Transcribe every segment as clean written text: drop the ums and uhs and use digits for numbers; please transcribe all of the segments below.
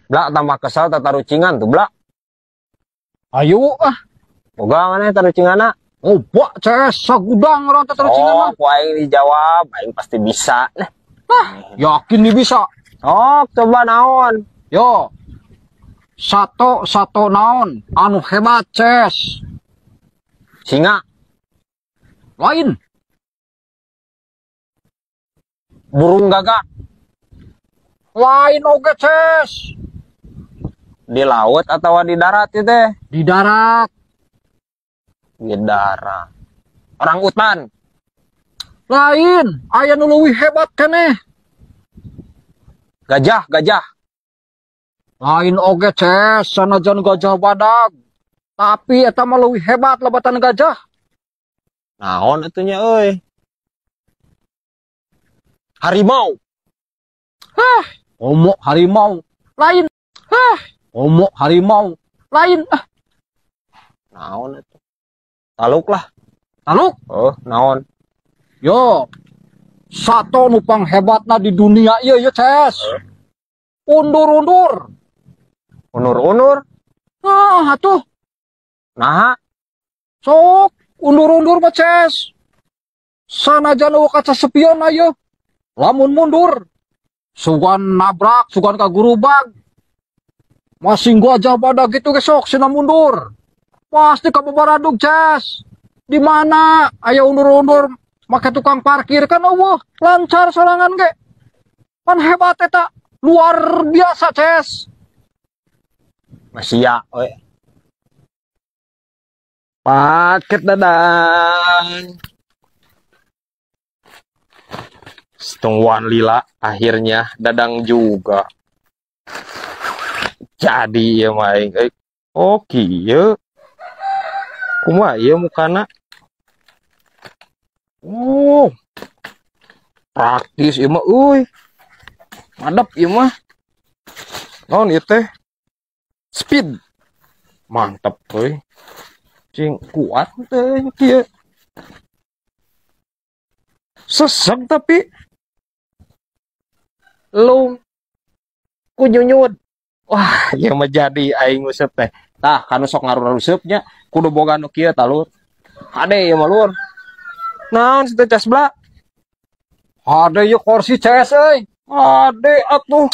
Blak tambah kesal tatarucingan tuh blak. Ayo Boga mana tarucingana? oh buat CS sagudang orang tatarucingan mah. Oh, aing dijawab, aing pasti bisa. Nah, Yakin nih bisa. oh, coba naon? Yo. Satu naon anu hebat CS. Singa, Lain. burung gagak Lain oge CS. di laut atau di darat itu teh? Di darat. Di darat. Orang utan, Lain. Aya nu leuwih hebat keneh. gajah, gajah. Lain oge CS sanajan gajah badag. Tapi eta mah leuwih hebat lebatan gajah. Naon atunya euy? Harimau, Omo harimau. Lain. Omo harimau. Lain. naon itu? Taluk lah. Taluk. Oh, naon? Yo. Satu nupang hebatna di dunia ieu ya CS. Undur-undur. Unur-unur? Nah, atuh. Nah, Sok undur-undur mah CS. Sanajan eueuh kaca sepion ayeuna. Lamun mundur. Sugan nabrak, sugan kagurubag. Masing gua aja pada gitu gesok sina mundur. Pasti kababaradug CS. Di mana aya undur-undur make tukang parkir kan eueuh lancar sorangan ge. Pan hebat eta, luar biasa CS. masih ya, we. Paket dadang. Setungguan lila, akhirnya dadang juga. Jadi ya main, oke ya. Kumaha ya mukana? Oh, praktis ya mah, madep ya mah. Naon ieu teh? Speed, mantap euy. Cing kuat teh kieu. Sesek tapi lu kunyunyut. Wah, ya mah jadi aing nguseup teh. Tah, kanu sok ngarureusupnya kudu boga nu kieu talur. Hade ya mah lur. Naon si teh casbla? Ada yuk kursi CS euy. Ade atuh.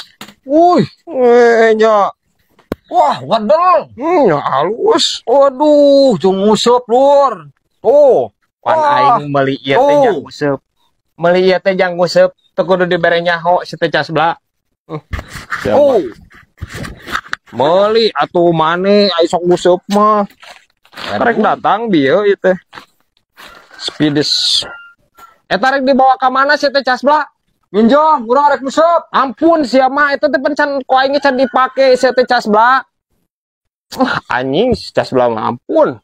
Wuih, Nya. wah wadel. Ya halus. Waduh, jeung nguseup lur. Tuh. Pan Wah. aing meuli ieu teh jang nguseup. Meuli ieu teh jang nguseup, teu kudu dibere nyaho si teh casbla. Oh, Meuli atuh mane aya sok nguseup mah. Karek datang bieu ieu teh. Speedes. Eta rek dibawa ka mana si teh casbla? minjam, urang rek nguseup. Ampun sia mah eta teh pencan ku aing can dipake si teh casbla. Anjing si casbla mah ampun.